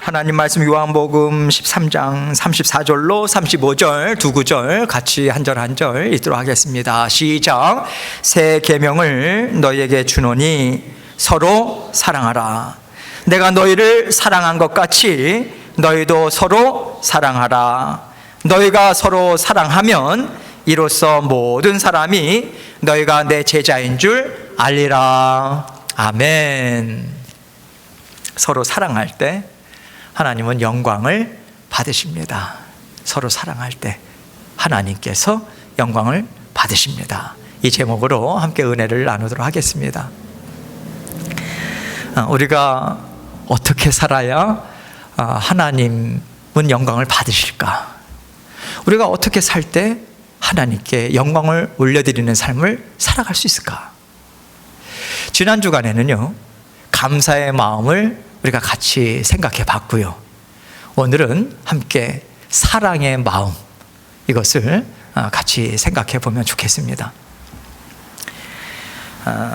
하나님 말씀 요한복음 13장 34절로 35절 두 구절 같이 한 절 한 절 읽도록 하겠습니다. 시작. 새 계명을 너희에게 주노니 서로 사랑하라. 내가 너희를 사랑한 것 같이 너희도 서로 사랑하라. 너희가 서로 사랑하면 이로써 모든 사람이 너희가 내 제자인 줄 알리라. 아멘. 서로 사랑할 때 하나님은 영광을 받으십니다. 서로 사랑할 때 하나님께서 영광을 받으십니다. 이 제목으로 함께 은혜를 나누도록 하겠습니다. 우리가 어떻게 살아야 하나님은 영광을 받으실까? 우리가 어떻게 살 때 하나님께 영광을 올려드리는 삶을 살아갈 수 있을까? 지난 주간에는요, 감사의 마음을 우리가 같이 생각해 봤고요. 오늘은 함께 사랑의 마음, 이것을 같이 생각해 보면 좋겠습니다.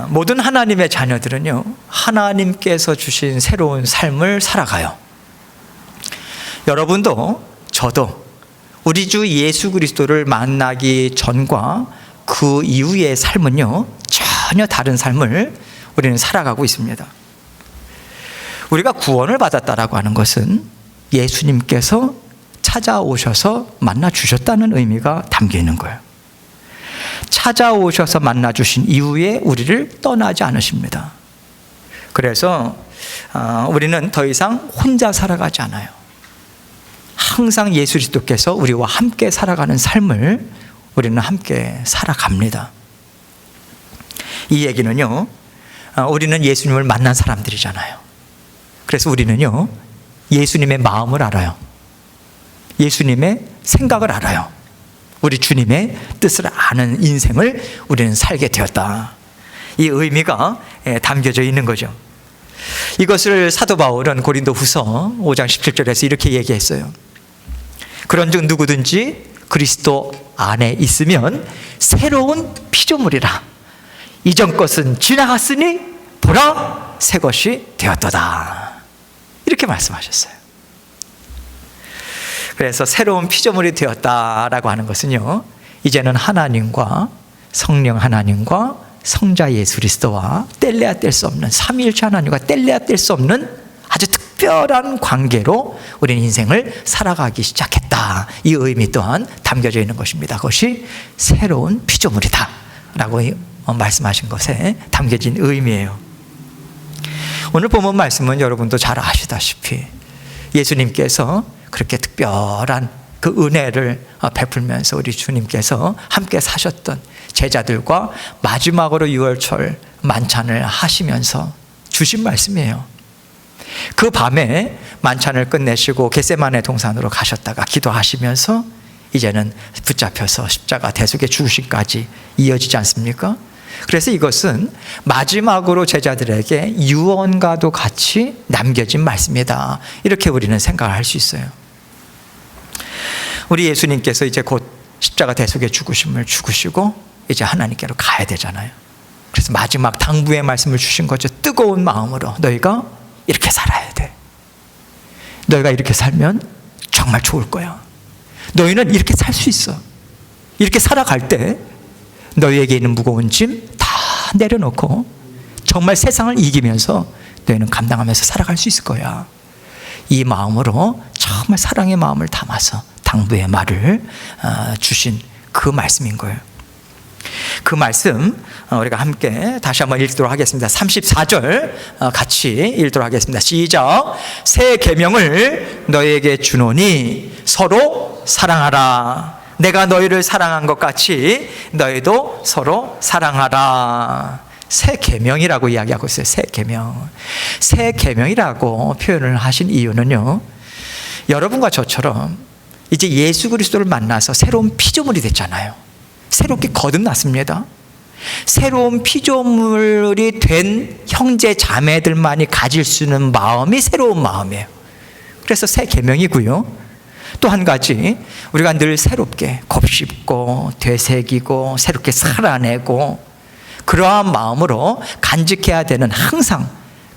모든 하나님의 자녀들은요, 하나님께서 주신 새로운 삶을 살아가요. 여러분도 저도 우리 주 예수 그리스도를 만나기 전과 그 이후의 삶은요, 전혀 다른 삶을 우리는 살아가고 있습니다. 우리가 구원을 받았다라고 하는 것은 예수님께서 찾아오셔서 만나 주셨다는 의미가 담겨 있는 거예요. 찾아오셔서 만나 주신 이후에 우리를 떠나지 않으십니다. 그래서 우리는 더 이상 혼자 살아가지 않아요. 항상 예수 그리스도께서 우리와 함께 살아가는 삶을 우리는 함께 살아갑니다. 이 얘기는요, 우리는 예수님을 만난 사람들이잖아요. 그래서 우리는요, 예수님의 마음을 알아요. 예수님의 생각을 알아요. 우리 주님의 뜻을 아는 인생을 우리는 살게 되었다. 이 의미가 담겨져 있는 거죠. 이것을 사도 바울은 고린도후서 5장 17절에서 이렇게 얘기했어요. 그런즉 누구든지 그리스도 안에 있으면 새로운 피조물이라. 이전 것은 지나갔으니 보라 새 것이 되었도다. 이렇게 말씀하셨어요. 그래서 새로운 피조물이 되었다라고 하는 것은요, 이제는 하나님과 성령 하나님과 성자 예수 그리스도와 뗄래야 뗄 수 없는 삼위일체 하나님과 뗄래야 뗄 수 없는 아주 특별한 관계로 우리는 인생을 살아가기 시작했다. 이 의미 또한 담겨져 있는 것입니다. 그것이 새로운 피조물이다 라고 말씀하신 것에 담겨진 의미예요. 오늘 본문 말씀은 여러분도 잘 아시다시피 예수님께서 그렇게 특별한 그 은혜를 베풀면서 우리 주님께서 함께 사셨던 제자들과 마지막으로 유월절 만찬을 하시면서 주신 말씀이에요. 그 밤에 만찬을 끝내시고 겟세마네 동산으로 가셨다가 기도하시면서 이제는 붙잡혀서 십자가 대속의 죽으심까지 이어지지 않습니까? 그래서 이것은 마지막으로 제자들에게 유언과도 같이 남겨진 말씀이다. 이렇게 우리는 생각을 할 수 있어요. 우리 예수님께서 이제 곧 십자가 대속의 죽으심을 죽으시고 이제 하나님께로 가야 되잖아요. 그래서 마지막 당부의 말씀을 주신 거죠. 뜨거운 마음으로 너희가 이렇게 살아야 돼. 너희가 이렇게 살면 정말 좋을 거야. 너희는 이렇게 살 수 있어. 이렇게 살아갈 때 너희에게 있는 무거운 짐 다 내려놓고 정말 세상을 이기면서 너희는 감당하면서 살아갈 수 있을 거야. 이 마음으로 정말 사랑의 마음을 담아서 당부의 말을 주신 그 말씀인 거예요. 그 말씀 우리가 함께 다시 한번 읽도록 하겠습니다. 34절 같이 읽도록 하겠습니다. 시작. 새 계명을 너희에게 주노니 서로 사랑하라. 내가 너희를 사랑한 것 같이 너희도 서로 사랑하라. 새 계명이라고 이야기하고 있어요. 새 계명. 새 계명이라고 표현을 하신 이유는요, 여러분과 저처럼 이제 예수 그리스도를 만나서 새로운 피조물이 됐잖아요. 새롭게 거듭났습니다. 새로운 피조물이 된 형제 자매들만이 가질 수 있는 마음이 새로운 마음이에요. 그래서 새 계명이고요. 또 한 가지, 우리가 늘 새롭게 곱씹고 되새기고 새롭게 살아내고 그러한 마음으로 간직해야 되는, 항상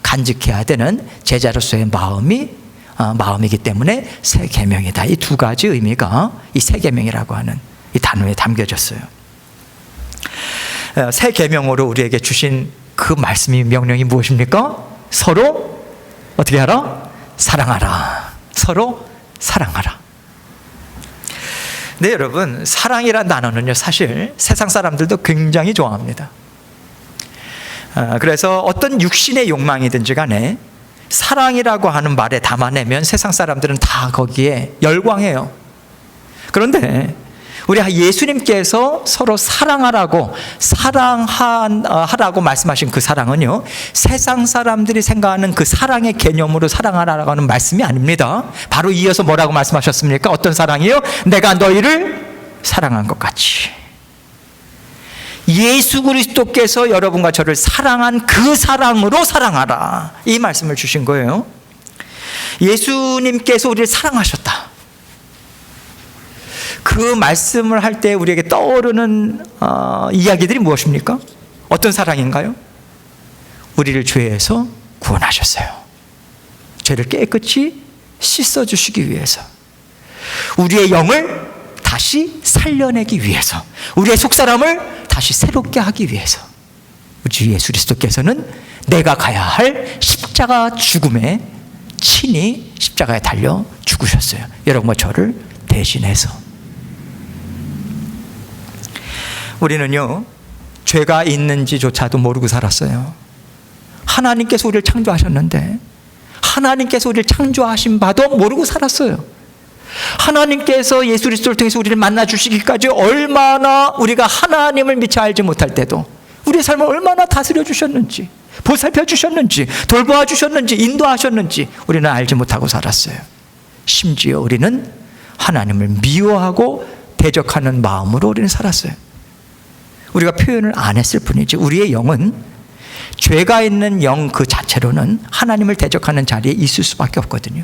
간직해야 되는 제자로서의 마음이 마음이기 때문에 새 계명이다. 이 두 가지 의미가 이 새 계명이라고 하는 이 단어에 담겨졌어요. 새 계명으로 우리에게 주신 그 말씀이 명령이 무엇입니까? 서로 어떻게 하라? 사랑하라. 서로 사랑하라. 네, 여러분, 사랑이란 단어는요, 사실 세상 사람들도 굉장히 좋아합니다. 그래서 어떤 육신의 욕망이든지 간에 사랑이라고 하는 말에 담아내면 세상 사람들은 다 거기에 열광해요. 그런데 우리 예수님께서 서로 사랑하라고 말씀하신 그 사랑은요, 세상 사람들이 생각하는 그 사랑의 개념으로 사랑하라고 하는 말씀이 아닙니다. 바로 이어서 뭐라고 말씀하셨습니까? 어떤 사랑이요? 내가 너희를 사랑한 것 같이. 예수 그리스도께서 여러분과 저를 사랑한 그 사랑으로 사랑하라. 이 말씀을 주신 거예요. 예수님께서 우리를 사랑하셨다. 그 말씀을 할 때 우리에게 떠오르는 이야기들이 무엇입니까? 어떤 사랑인가요? 우리를 죄에서 구원하셨어요. 죄를 깨끗이 씻어주시기 위해서, 우리의 영을 다시 살려내기 위해서, 우리의 속사람을 다시 새롭게 하기 위해서 우리 예수 그리스도께서는 내가 가야 할 십자가 죽음에 친히 십자가에 달려 죽으셨어요. 여러분과 저를 대신해서. 우리는요, 죄가 있는지조차도 모르고 살았어요. 하나님께서 우리를 창조하셨는데 하나님께서 우리를 창조하신 바도 모르고 살았어요. 하나님께서 예수 그리스도를 통해서 우리를 만나 주시기까지 얼마나 우리가 하나님을 미처 알지 못할 때도 우리의 삶을 얼마나 다스려 주셨는지, 보살펴 주셨는지, 돌보아 주셨는지, 인도하셨는지 우리는 알지 못하고 살았어요. 심지어 우리는 하나님을 미워하고 대적하는 마음으로 우리는 살았어요. 우리가 표현을 안 했을 뿐이지 우리의 영은 죄가 있는 영 그 자체로는 하나님을 대적하는 자리에 있을 수밖에 없거든요.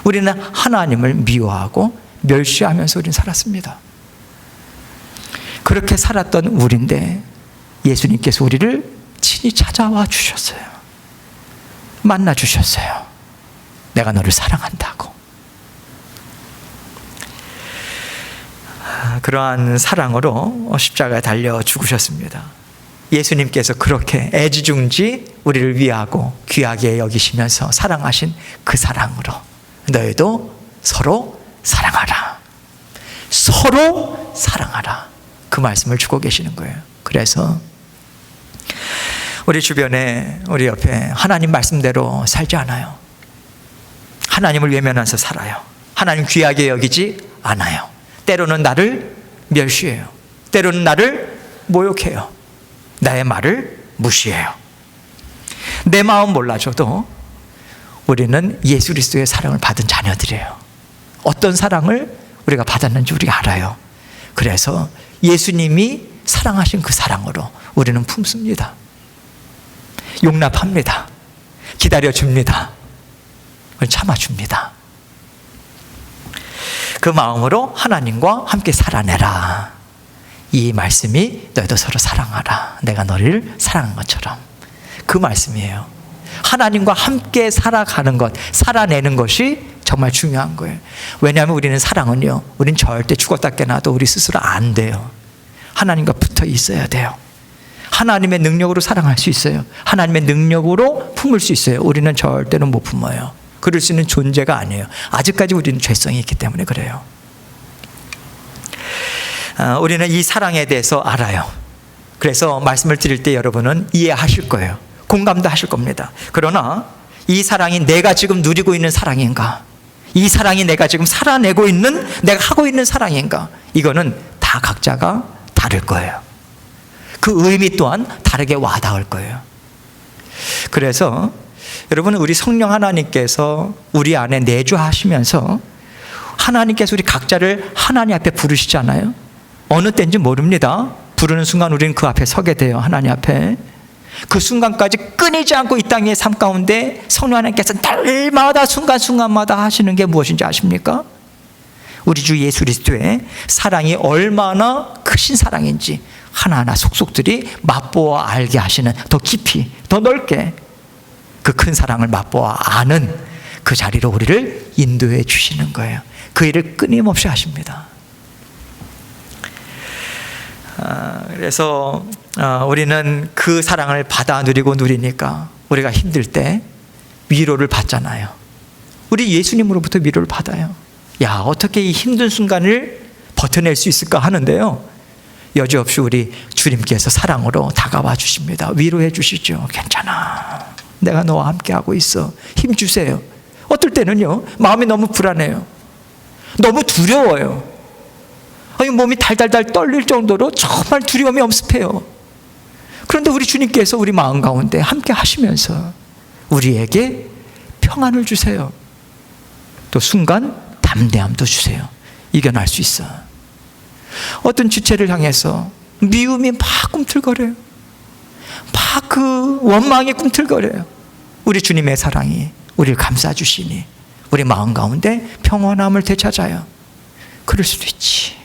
우리는 하나님을 미워하고 멸시하면서 우리는 살았습니다. 그렇게 살았던 우리인데 예수님께서 우리를 친히 찾아와 주셨어요. 만나 주셨어요. 내가 너를 사랑한다고. 그러한 사랑으로 십자가에 달려 죽으셨습니다. 예수님께서 그렇게 애지중지 우리를 위하고 귀하게 여기시면서 사랑하신 그 사랑으로 너희도 서로 사랑하라. 서로 사랑하라. 그 말씀을 주고 계시는 거예요. 그래서 우리 주변에, 우리 옆에 하나님 말씀대로 살지 않아요. 하나님을 외면하면서 살아요. 하나님 귀하게 여기지 않아요. 때로는 나를 멸시해요. 때로는 나를 모욕해요. 나의 말을 무시해요. 내 마음 몰라줘도 우리는 예수 그리스도의 사랑을 받은 자녀들이에요. 어떤 사랑을 우리가 받았는지 우리가 알아요. 그래서 예수님이 사랑하신 그 사랑으로 우리는 품습니다. 용납합니다. 기다려줍니다. 참아줍니다. 그 마음으로 하나님과 함께 살아내라. 이 말씀이 너희도 서로 사랑하라. 내가 너를 사랑한 것처럼. 그 말씀이에요. 하나님과 함께 살아가는 것, 살아내는 것이 정말 중요한 거예요. 왜냐하면 우리는 사랑은요, 우린 절대 죽었다 깨나도 우리 스스로 안 돼요. 하나님과 붙어 있어야 돼요. 하나님의 능력으로 사랑할 수 있어요. 하나님의 능력으로 품을 수 있어요. 우리는 절대로 못 품어요. 그럴 수 있는 존재가 아니에요. 아직까지 우리는 죄성이 있기 때문에 그래요. 우리는 이 사랑에 대해서 알아요. 그래서 말씀을 드릴 때 여러분은 이해하실 거예요. 공감도 하실 겁니다. 그러나 이 사랑이 내가 지금 누리고 있는 사랑인가? 이 사랑이 내가 지금 살아내고 있는, 내가 하고 있는 사랑인가? 이거는 다 각자가 다를 거예요. 그 의미 또한 다르게 와닿을 거예요. 그래서 여러분, 우리 성령 하나님께서 우리 안에 내주하시면서 하나님께서 우리 각자를 하나님 앞에 부르시잖아요. 어느 때인지 모릅니다. 부르는 순간 우리는 그 앞에 서게 돼요. 하나님 앞에. 그 순간까지 끊이지 않고 이 땅의 삶 가운데 성령 하나님께서 날마다 순간순간마다 하시는 게 무엇인지 아십니까? 우리 주 예수 그리스도의 사랑이 얼마나 크신 사랑인지 하나하나 속속들이 맛보아 알게 하시는, 더 깊이, 더 넓게 그 큰 사랑을 맛보아 아는 그 자리로 우리를 인도해 주시는 거예요. 그 일을 끊임없이 하십니다. 그래서 우리는 그 사랑을 받아 누리고 누리니까 우리가 힘들 때 위로를 받잖아요. 우리 예수님으로부터 위로를 받아요. 야, 어떻게 이 힘든 순간을 버텨낼 수 있을까 하는데요, 여지없이 우리 주님께서 사랑으로 다가와 주십니다. 위로해 주시죠. 괜찮아, 내가 너와 함께하고 있어, 힘 주세요. 어떨 때는요, 마음이 너무 불안해요. 너무 두려워요. 아니, 몸이 달달달 떨릴 정도로 정말 두려움이 엄습해요. 그런데 우리 주님께서 우리 마음 가운데 함께 하시면서 우리에게 평안을 주세요. 또 순간 담대함도 주세요. 이겨낼 수 있어. 어떤 주체를 향해서 미움이 막 꿈틀거려요. 막 그 원망이 꿈틀거려요. 우리 주님의 사랑이 우리를 감싸주시니 우리 마음 가운데 평안함을 되찾아요. 그럴 수도 있지.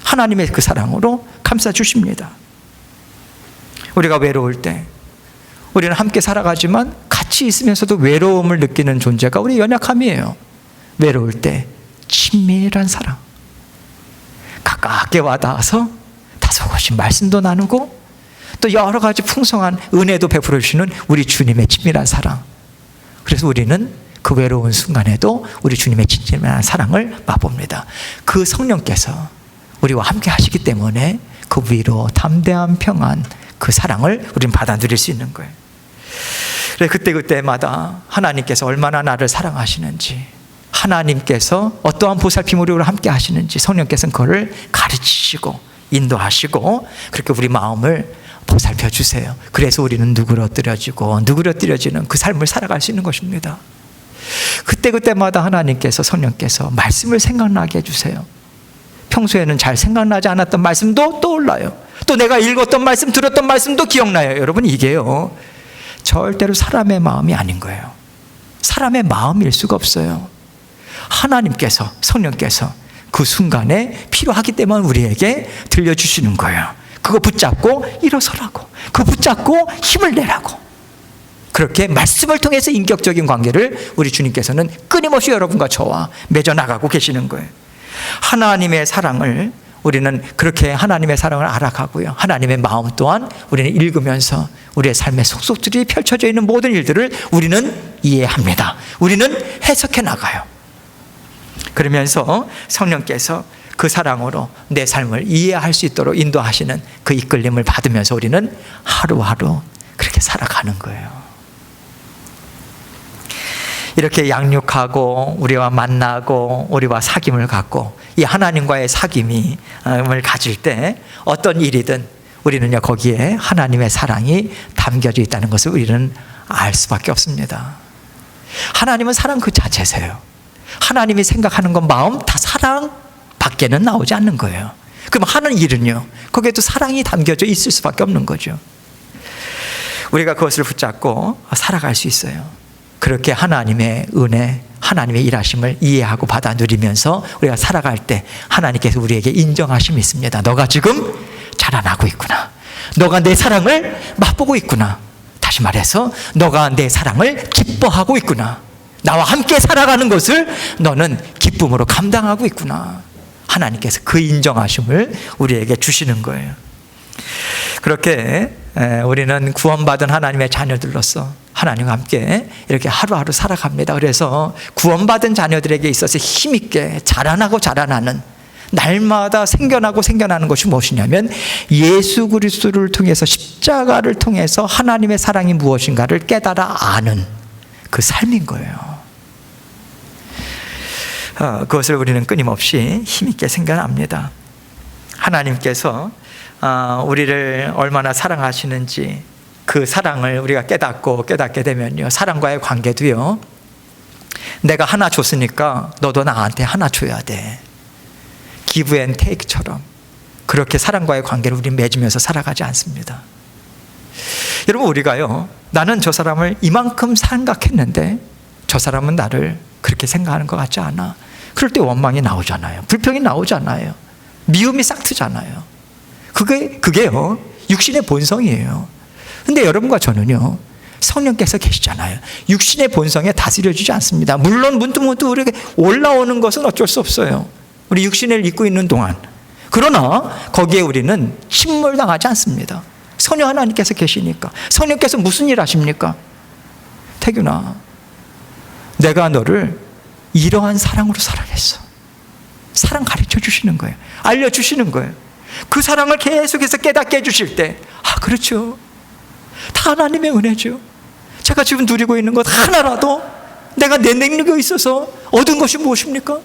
하나님의 그 사랑으로 감싸주십니다. 우리가 외로울 때 우리는 함께 살아가지만 같이 있으면서도 외로움을 느끼는 존재가 우리 연약함이에요. 외로울 때 친밀한 사랑, 가깝게 와닿아서 다소곳이 말씀도 나누고 또 여러 가지 풍성한 은혜도 베풀어 주시는 우리 주님의 친밀한 사랑. 그래서 우리는 그 외로운 순간에도 우리 주님의 친밀한 사랑을 맛봅니다. 그 성령께서 우리와 함께 하시기 때문에 그 위로, 담대한 평안, 그 사랑을 우리는 받아 누릴 수 있는 거예요. 그래서 그때마다 하나님께서 얼마나 나를 사랑하시는지, 하나님께서 어떠한 보살핌으로 우리와 함께 하시는지 성령께서는 그거를 가르치시고 인도하시고 그렇게 우리 마음을 보살펴 주세요. 그래서 우리는 누그러뜨려지는 그 삶을 살아갈 수 있는 것입니다. 그때마다 하나님께서, 성령께서 말씀을 생각나게 해주세요. 평소에는 잘 생각나지 않았던 말씀도 떠올라요. 또 내가 읽었던 말씀, 들었던 말씀도 기억나요. 여러분, 이게요, 절대로 사람의 마음이 아닌 거예요. 사람의 마음일 수가 없어요. 하나님께서, 성령께서 그 순간에 필요하기 때문에 우리에게 들려주시는 거예요. 그거 붙잡고 일어서라고, 그거 붙잡고 힘을 내라고. 그렇게 말씀을 통해서 인격적인 관계를 우리 주님께서는 끊임없이 여러분과 저와 맺어 나가고 계시는 거예요. 하나님의 사랑을 우리는 그렇게 하나님의 사랑을 알아가고요, 하나님의 마음 또한 우리는 읽으면서 우리의 삶의 속속들이 펼쳐져 있는 모든 일들을 우리는 이해합니다. 우리는 해석해 나가요. 그러면서 성령께서 그 사랑으로 내 삶을 이해할 수 있도록 인도하시는 그 이끌림을 받으면서 우리는 하루하루 그렇게 살아가는 거예요. 이렇게 양육하고 우리와 만나고 우리와 사귐을 갖고 이 하나님과의 사귐을 가질 때 어떤 일이든 우리는요, 거기에 하나님의 사랑이 담겨져 있다는 것을 우리는 알 수밖에 없습니다. 하나님은 사랑 그 자체세요. 하나님이 생각하는 건 마음 다 사랑 밖에는 나오지 않는 거예요. 그럼 하는 일은요, 거기에도 사랑이 담겨져 있을 수밖에 없는 거죠. 우리가 그것을 붙잡고 살아갈 수 있어요. 그렇게 하나님의 은혜, 하나님의 일하심을 이해하고 받아 누리면서 우리가 살아갈 때 하나님께서 우리에게 인정하심이 있습니다. 너가 지금 자라나고 있구나. 너가 내 사랑을 맛보고 있구나. 다시 말해서 너가 내 사랑을 기뻐하고 있구나. 나와 함께 살아가는 것을 너는 기쁨으로 감당하고 있구나. 하나님께서 그 인정하심을 우리에게 주시는 거예요. 그렇게 우리는 구원받은 하나님의 자녀들로서 하나님과 함께 이렇게 하루하루 살아갑니다. 그래서 구원받은 자녀들에게 있어서 힘있게 자라나는 날마다 생겨나는 것이 무엇이냐면 예수 그리스도를 통해서, 십자가를 통해서 하나님의 사랑이 무엇인가를 깨달아 아는 그 삶인 거예요. 그것을 우리는 끊임없이 힘있게 생겨납니다. 하나님께서 우리를 얼마나 사랑하시는지 그 사랑을 우리가 깨닫게 되면요, 사랑과의 관계도요, 내가 하나 줬으니까 너도 나한테 하나 줘야 돼. give and take처럼 그렇게 사랑과의 관계를 우리 맺으면서 살아가지 않습니다. 여러분, 우리가요, 나는 저 사람을 이만큼 생각했는데 저 사람은 나를 그렇게 생각하는 것 같지 않아. 그럴 때 원망이 나오잖아요. 불평이 나오잖아요. 미움이 싹 트잖아요. 그게요, 육신의 본성이에요. 근데 여러분과 저는요, 성령께서 계시잖아요. 육신의 본성에 다스려지지 않습니다. 물론 문득문득 우리에게 올라오는 것은 어쩔 수 없어요. 우리 육신을 입고 있는 동안. 그러나 거기에 우리는 침몰당하지 않습니다. 성령 하나님께서 계시니까. 성령께서 무슨 일 하십니까? 태균아, 내가 너를 이러한 사랑으로 사랑했어. 사랑 가르쳐 주시는 거예요. 알려주시는 거예요. 그 사랑을 계속해서 깨닫게 해주실 때, 아, 그렇죠. 다 하나님의 은혜죠. 제가 지금 누리고 있는 것 하나라도 내가 내 능력에 있어서 얻은 것이 무엇입니까?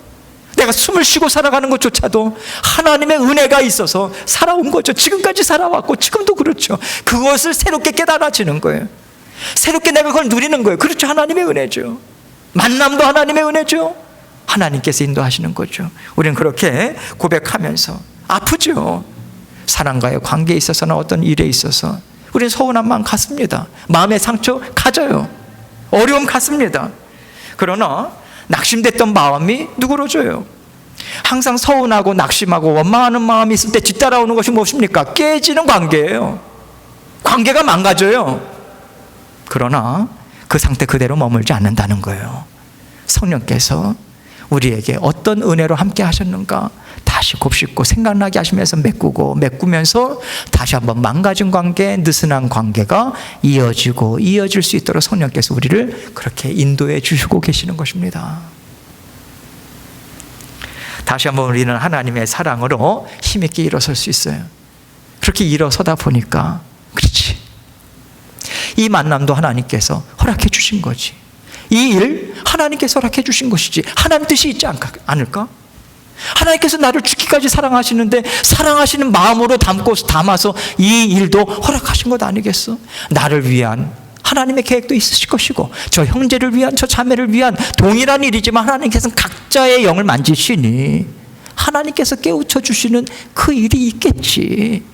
내가 숨을 쉬고 살아가는 것조차도 하나님의 은혜가 있어서 살아온 거죠. 지금까지 살아왔고 지금도 그렇죠. 그것을 새롭게 깨달아지는 거예요. 새롭게 내가 그걸 누리는 거예요. 그렇죠. 하나님의 은혜죠. 만남도 하나님의 은혜죠. 하나님께서 인도하시는 거죠. 우리는 그렇게 고백하면서 아프죠. 사람과의 관계에 있어서나 어떤 일에 있어서 우리는 서운한 마음 갖습니다. 마음의 상처 가져요. 어려움 갖습니다. 그러나 낙심됐던 마음이 누그러져요. 항상 서운하고 낙심하고 원망하는 마음이 있을 때 뒤따라오는 것이 무엇입니까? 깨지는 관계예요. 관계가 망가져요. 그러나 그 상태 그대로 머물지 않는다는 거예요. 성령께서 우리에게 어떤 은혜로 함께 하셨는가 다시 곱씹고 생각나게 하시면서 메꾸면서 다시 한번 망가진 관계, 느슨한 관계가 이어질 수 있도록 성령께서 우리를 그렇게 인도해 주시고 계시는 것입니다. 다시 한번 우리는 하나님의 사랑으로 힘있게 일어설 수 있어요. 그렇게 일어서다 보니까 그렇지, 이 만남도 하나님께서 허락해 주신 거지. 이 일 하나님께서 허락해 주신 것이지 하나님 뜻이 있지 않을까? 하나님께서 나를 죽기까지 사랑하시는데 사랑하시는 마음으로 담아서 이 일도 허락하신 것 아니겠어? 나를 위한 하나님의 계획도 있으실 것이고 저 형제를 위한 저 자매를 위한 동일한 일이지만 하나님께서는 각자의 영을 만지시니 하나님께서 깨우쳐 주시는 그 일이 있겠지.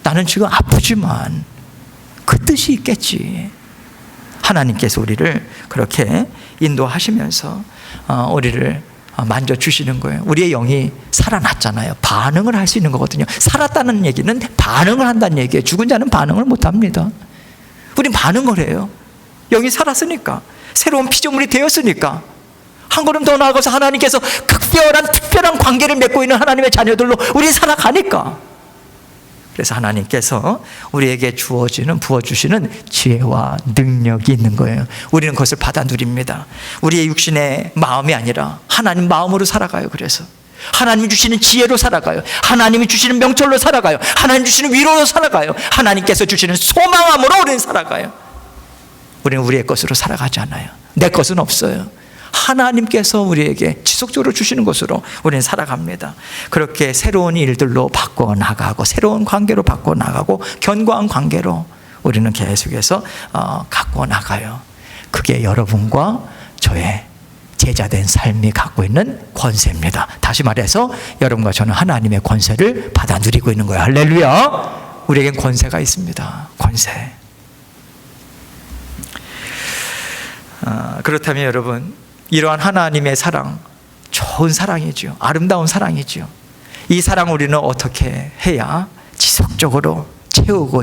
나는 지금 아프지만 그 뜻이 있겠지. 하나님께서 우리를 그렇게 인도하시면서 우리를 만져주시는 거예요. 우리의 영이 살아났잖아요. 반응을 할 수 있는 거거든요. 살았다는 얘기는 반응을 한다는 얘기예요. 죽은 자는 반응을 못합니다. 우린 반응을 해요. 영이 살았으니까, 새로운 피조물이 되었으니까, 한 걸음 더 나아가서 하나님께서 극별한 특별한 관계를 맺고 있는 하나님의 자녀들로 우리 살아가니까. 그래서 하나님께서 우리에게 부어주시는 지혜와 능력이 있는 거예요. 우리는 그것을 받아 누립니다. 우리의 육신의 마음이 아니라 하나님 마음으로 살아가요. 그래서 하나님이 주시는 지혜로 살아가요. 하나님이 주시는 명철로 살아가요. 하나님 주시는 위로로 살아가요. 하나님께서 주시는 소망함으로 우리는 살아가요. 우리는 우리의 것으로 살아가지 않아요. 내 것은 없어요. 하나님께서 우리에게 지속적으로 주시는 것으로 우리는 살아갑니다. 그렇게 새로운 일들로 바꿔나가고 새로운 관계로 바꿔나가고 견고한 관계로 우리는 계속해서 갖고 나가요. 그게 여러분과 저의 제자된 삶이 갖고 있는 권세입니다. 다시 말해서 여러분과 저는 하나님의 권세를 받아 누리고 있는 거예요. 할렐루야. 우리에겐 권세가 있습니다. 권세. 그렇다면 여러분, 이러한 하나님의 사랑, 좋은 사랑이죠. 아름다운 사랑이죠. 이 사랑을 우리는 어떻게 해야 지속적으로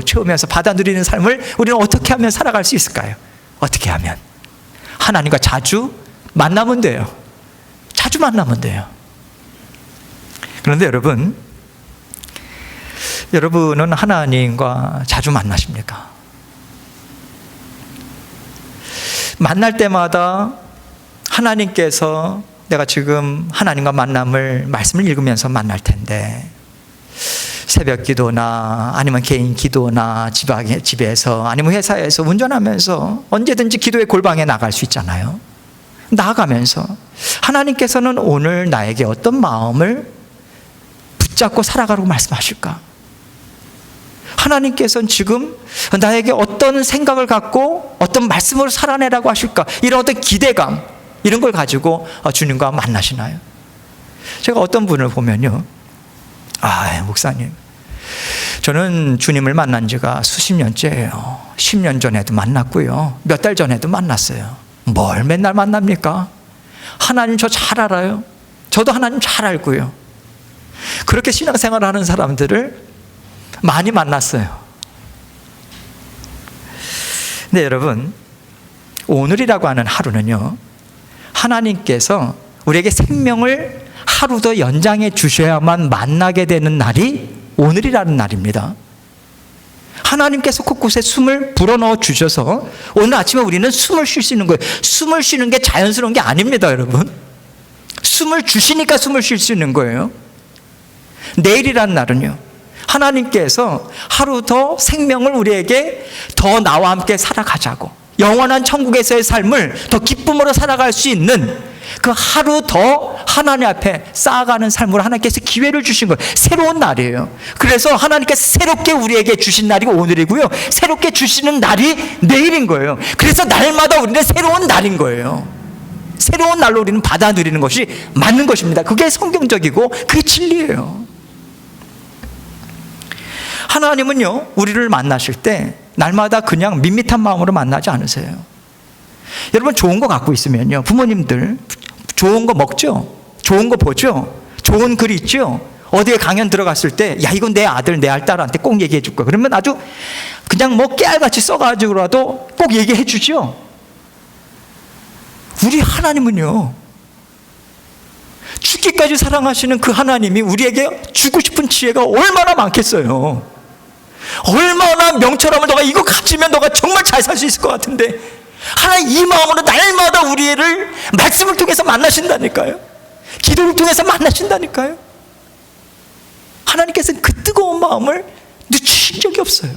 채우면서 받아 누리는 삶을 우리는 어떻게 하면 살아갈 수 있을까요? 어떻게 하면? 하나님과 자주 만나면 돼요. 자주 만나면 돼요. 그런데 여러분은 하나님과 자주 만나십니까? 만날 때마다 하나님께서 내가 지금 하나님과 말씀을 읽으면서 만날 텐데 새벽 기도나 아니면 개인 기도나 집에서 아니면 회사에서 운전하면서 언제든지 기도의 골방에 나갈 수 있잖아요. 나아가면서 하나님께서는 오늘 나에게 어떤 마음을 붙잡고 살아가라고 말씀하실까? 하나님께서는 지금 나에게 어떤 생각을 갖고 어떤 말씀으로 살아내라고 하실까? 이런 어떤 기대감, 이런 걸 가지고 주님과 만나시나요? 제가 어떤 분을 보면요, 목사님, 저는 주님을 만난 지가 수십 년째예요. 10년 전에도 만났고요, 몇 달 전에도 만났어요. 뭘 맨날 만납니까? 하나님 저 잘 알아요. 저도 하나님 잘 알고요. 그렇게 신앙생활을 하는 사람들을 많이 만났어요. 근데 여러분, 오늘이라고 하는 하루는요, 하나님께서 우리에게 생명을 하루 더 연장해 주셔야만 만나게 되는 날이 오늘이라는 날입니다. 하나님께서 곳곳에 숨을 불어넣어 주셔서 오늘 아침에 우리는 숨을 쉴 수 있는 거예요. 숨을 쉬는 게 자연스러운 게 아닙니다, 여러분. 숨을 주시니까 숨을 쉴 수 있는 거예요. 내일이라는 날은요, 하나님께서 하루 더 생명을 우리에게 더 나와 함께 살아가자고, 영원한 천국에서의 삶을 더 기쁨으로 살아갈 수 있는 그 하루 더 하나님 앞에 쌓아가는 삶으로 하나님께서 기회를 주신 거예요. 새로운 날이에요. 그래서 하나님께서 새롭게 우리에게 주신 날이 오늘이고요, 새롭게 주시는 날이 내일인 거예요. 그래서 날마다 우리는 새로운 날인 거예요. 새로운 날로 우리는 받아들이는 것이 맞는 것입니다. 그게 성경적이고 그게 진리예요. 하나님은요, 우리를 만나실 때 날마다 그냥 밋밋한 마음으로 만나지 않으세요. 여러분, 좋은 거 갖고 있으면요, 부모님들 좋은 거 먹죠? 좋은 거 보죠? 좋은 글 있죠? 어디에 강연 들어갔을 때, 야, 이건 내 아들, 내 딸한테 꼭 얘기해 줄 거야. 그러면 아주 그냥 뭐 깨알같이 써가지고라도 꼭 얘기해 주죠? 우리 하나님은요, 죽기까지 사랑하시는 그 하나님이 우리에게 주고 싶은 지혜가 얼마나 많겠어요. 얼마나 명철하면 너가 이거 가지면 너가 정말 잘 살 수 있을 것 같은데, 하나님 이 마음으로 날마다 우리를 말씀을 통해서 만나신다니까요. 기도를 통해서 만나신다니까요. 하나님께서는 그 뜨거운 마음을 늦추신 적이 없어요.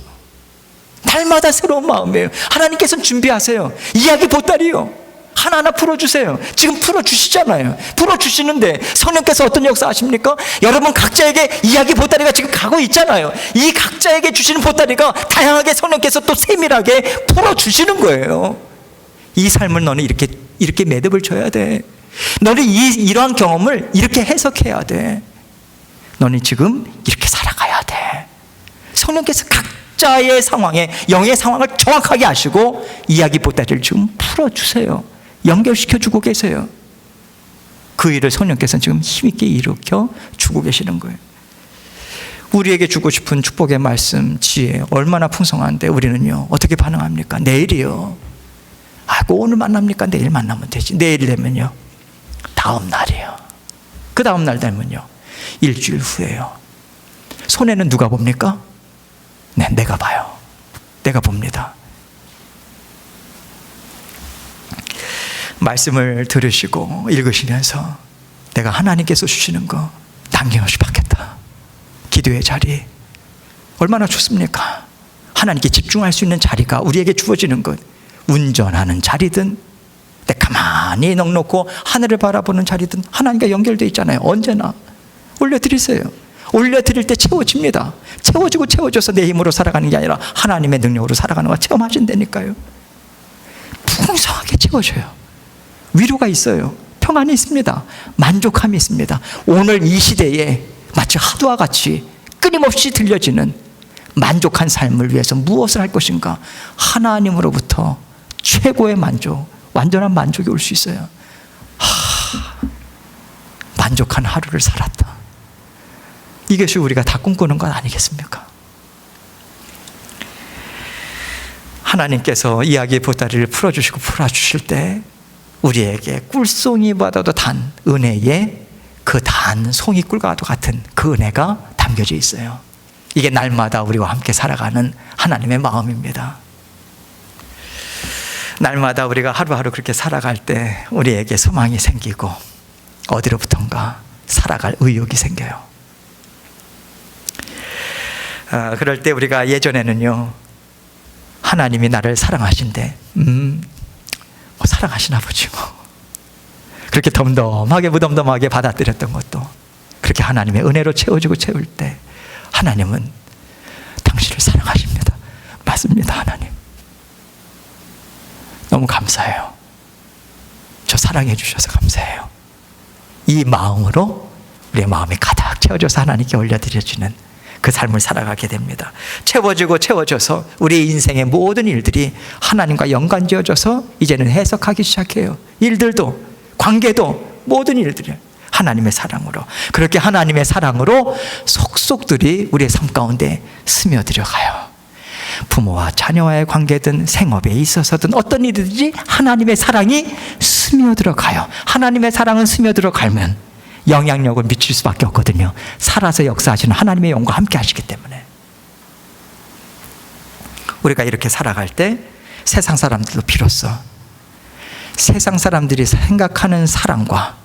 날마다 새로운 마음이에요. 하나님께서는 준비하세요. 이야기 보따리요, 하나하나 풀어주세요. 지금 풀어주시잖아요. 풀어주시는데 성령께서 어떤 역사 하십니까? 여러분 각자에게 이야기 보따리가 지금 가고 있잖아요. 이 각자에게 주시는 보따리가 다양하게 성령께서 또 세밀하게 풀어주시는 거예요. 이 삶을 너는 이렇게 매듭을 쳐야 돼. 너는 이러한 경험을 이렇게 해석해야 돼. 너는 지금 이렇게 살아가야 돼. 성령께서 각자의 상황에, 영의 상황을 정확하게 아시고 이야기 보따리를 지금 풀어주세요. 연결시켜주고 계세요. 그 일을 성령께서는 지금 힘있게 일으켜 주고 계시는 거예요. 우리에게 주고 싶은 축복의 말씀, 지혜 얼마나 풍성한데 우리는요, 어떻게 반응합니까? 내일이요. 꼭 오늘 만납니까? 내일 만나면 되지. 내일 되면요, 다음 날이에요. 그 다음 날 되면요, 일주일 후에요. 손해는 누가 봅니까? 네, 내가 봐요. 내가 봅니다. 말씀을 들으시고 읽으시면서 내가 하나님께서 주시는 거 남김없이 받겠다. 기도의 자리 얼마나 좋습니까? 하나님께 집중할 수 있는 자리가 우리에게 주어지는 것, 운전하는 자리든 내 가만히 넋놓고 하늘을 바라보는 자리든 하나님과 연결되어 있잖아요. 언제나 올려드리세요. 올려드릴 때 채워집니다. 채워지고 채워져서 내 힘으로 살아가는 게 아니라 하나님의 능력으로 살아가는 거 체험하신다니까요. 풍성하게 채워져요. 위로가 있어요. 평안이 있습니다. 만족함이 있습니다. 오늘 이 시대에 마치 하두와 같이 끊임없이 들려지는 만족한 삶을 위해서 무엇을 할 것인가? 하나님으로부터 최고의 만족, 완전한 만족이 올 수 있어요. 만족한 하루를 살았다. 이것이 우리가 다 꿈꾸는 건 아니겠습니까? 하나님께서 이야기의 보따리를 풀어주시고 풀어주실 때 우리에게 꿀송이보다도 단 은혜의 그 단 송이꿀과도 같은 그 은혜가 담겨져 있어요. 이게 날마다 우리와 함께 살아가는 하나님의 마음입니다. 날마다 우리가 하루하루 그렇게 살아갈 때 우리에게 소망이 생기고 어디로부턴가 살아갈 의욕이 생겨요. 그럴 때 우리가 예전에는요, 하나님이 나를 사랑하신대. 사랑하시나 보지 뭐. 그렇게 덤덤하게 무덤덤하게 받아들였던 것도 그렇게 하나님의 은혜로 채워지고 채울 때 하나님은 당신을 사랑하십니다. 맞습니다. 하나님 너무 감사해요. 저 사랑해 주셔서 감사해요. 이 마음으로 우리의 마음이 가득 채워져서 하나님께 올려드려지는 그 삶을 살아가게 됩니다. 채워지고 채워져서 우리의 인생의 모든 일들이 하나님과 연관지어져서 이제는 해석하기 시작해요. 일들도, 관계도, 모든 일들이 하나님의 사랑으로, 그렇게 하나님의 사랑으로 속속들이 우리의 삶 가운데 스며들어가요. 부모와 자녀와의 관계든 생업에 있어서든 어떤 일이든지 하나님의 사랑이 스며들어가요. 하나님의 사랑은 스며들어가면 영향력을 미칠 수밖에 없거든요. 살아서 역사하시는 하나님의 영과 함께 하시기 때문에. 우리가 이렇게 살아갈 때 세상 사람들도 비로소 세상 사람들이 생각하는 사랑과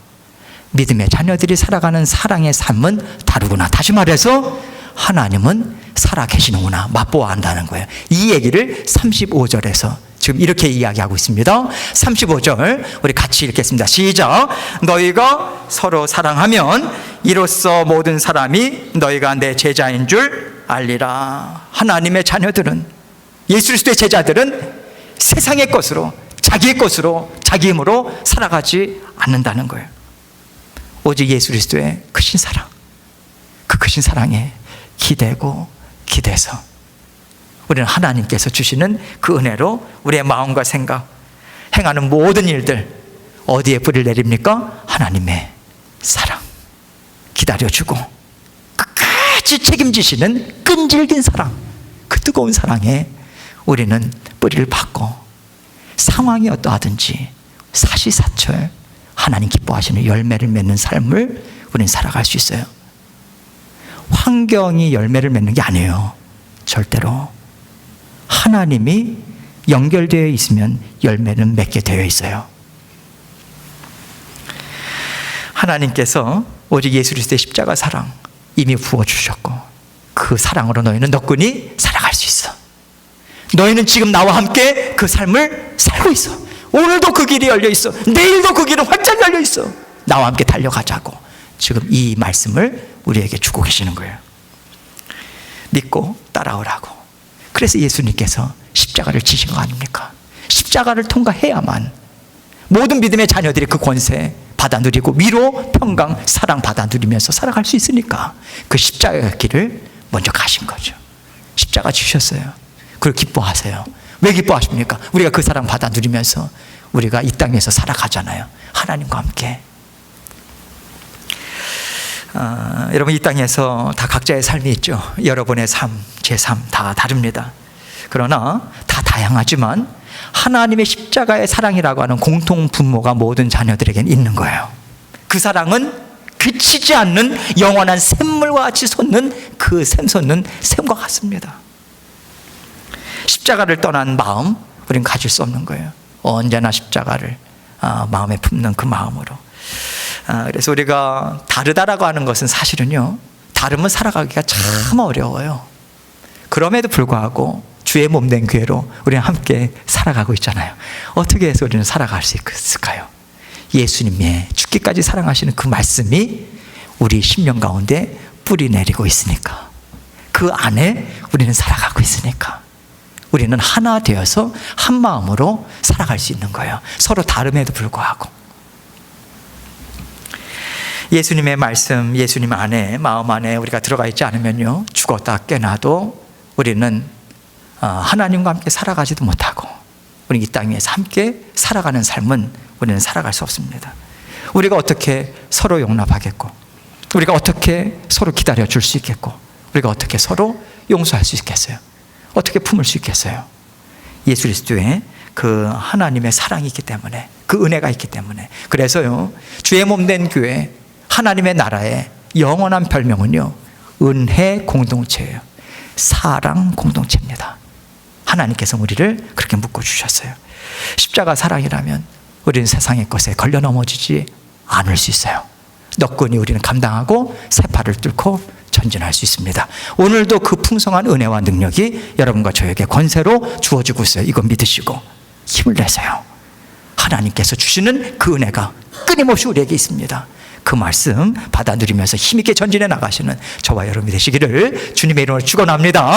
믿음의 자녀들이 살아가는 사랑의 삶은 다르구나. 다시 말해서 하나님은 살아 계시는구나 맛보아 한다는 거예요. 이 얘기를 35절에서 지금 이렇게 이야기하고 있습니다. 35절 우리 같이 읽겠습니다. 시작. 너희가 서로 사랑하면 이로써 모든 사람이 너희가 내 제자인 줄 알리라. 하나님의 자녀들은, 예수 그리스도의 제자들은 세상의 것으로, 자기의 것으로, 자기 힘으로 살아가지 않는다는 거예요. 오직 예수 그리스도의 크신 사랑, 그 크신 사랑에 기대서 우리는 하나님께서 주시는 그 은혜로 우리의 마음과 생각, 행하는 모든 일들 어디에 뿌리를 내립니까? 하나님의 사랑, 기다려주고 끝까지 책임지시는 끈질긴 사랑, 그 뜨거운 사랑에 우리는 뿌리를 받고 상황이 어떠하든지 사시사철 하나님 기뻐하시는 열매를 맺는 삶을 우리는 살아갈 수 있어요. 환경이 열매를 맺는 게 아니에요. 절대로. 하나님이 연결되어 있으면 열매는 맺게 되어 있어요. 하나님께서 오직 예수 그리스도의 십자가 사랑 이미 부어주셨고 그 사랑으로 너희는 너끈히 살아갈 수 있어. 너희는 지금 나와 함께 그 삶을 살고 있어. 오늘도 그 길이 열려 있어. 내일도 그 길은 활짝 열려 있어. 나와 함께 달려가자고 지금 이 말씀을 우리에게 주고 계시는 거예요. 믿고 따라오라고. 그래서 예수님께서 십자가를 지신 거 아닙니까? 십자가를 통과해야만 모든 믿음의 자녀들이 그 권세 받아 누리고 위로, 평강, 사랑 받아 누리면서 살아갈 수 있으니까 그 십자가의 길을 먼저 가신 거죠. 십자가 주셨어요. 그걸 기뻐하세요. 왜 기뻐하십니까? 우리가 그 사랑 받아 누리면서 우리가 이 땅에서 살아가잖아요. 하나님과 함께. 여러분 이 땅에서 다 각자의 삶이 있죠. 여러분의 삶, 제 삶 다 다릅니다. 그러나 다 다양하지만 하나님의 십자가의 사랑이라고 하는 공통 분모가 모든 자녀들에게는 있는 거예요. 그 사랑은 그치지 않는 영원한 샘물과 같이 솟는 그 샘솟는 샘과 같습니다. 십자가를 떠난 마음 우리는 가질 수 없는 거예요. 언제나 십자가를 마음에 품는 그 마음으로. 그래서 우리가 다르다라고 하는 것은 사실은요, 다르면 살아가기가 참 어려워요. 그럼에도 불구하고 주의 몸된 교회로 우리는 함께 살아가고 있잖아요. 어떻게 해서 우리는 살아갈 수 있을까요? 예수님의 죽기까지 사랑하시는 그 말씀이 우리 심령 가운데 뿌리 내리고 있으니까, 그 안에 우리는 살아가고 있으니까 우리는 하나 되어서 한 마음으로 살아갈 수 있는 거예요. 서로 다름에도 불구하고. 예수님의 말씀, 예수님 안에, 마음 안에 우리가 들어가 있지 않으면요, 죽었다 깨나도 우리는 하나님과 함께 살아가지도 못하고, 우리 이 땅에서 함께 살아가는 삶은 우리는 살아갈 수 없습니다. 우리가 어떻게 서로 용납하겠고, 우리가 어떻게 서로 기다려 줄 수 있겠고, 우리가 어떻게 서로 용서할 수 있겠어요? 어떻게 품을 수 있겠어요? 예수 그리스도의 그 하나님의 사랑이 있기 때문에, 그 은혜가 있기 때문에. 그래서요, 주의 몸된 교회, 하나님의 나라의 영원한 별명은요, 은혜 공동체예요. 사랑 공동체입니다. 하나님께서 우리를 그렇게 묶어주셨어요. 십자가 사랑이라면 우리는 세상의 것에 걸려 넘어지지 않을 수 있어요. 너끈히 우리는 감당하고 세파를 뚫고 전진할 수 있습니다. 오늘도 그 풍성한 은혜와 능력이 여러분과 저에게 권세로 주어지고 있어요. 이거 믿으시고 힘을 내세요. 하나님께서 주시는 그 은혜가 끊임없이 우리에게 있습니다. 그 말씀 받아 누리면서 힘있게 전진해 나가시는 저와 여러분이 되시기를 주님의 이름으로 축원합니다.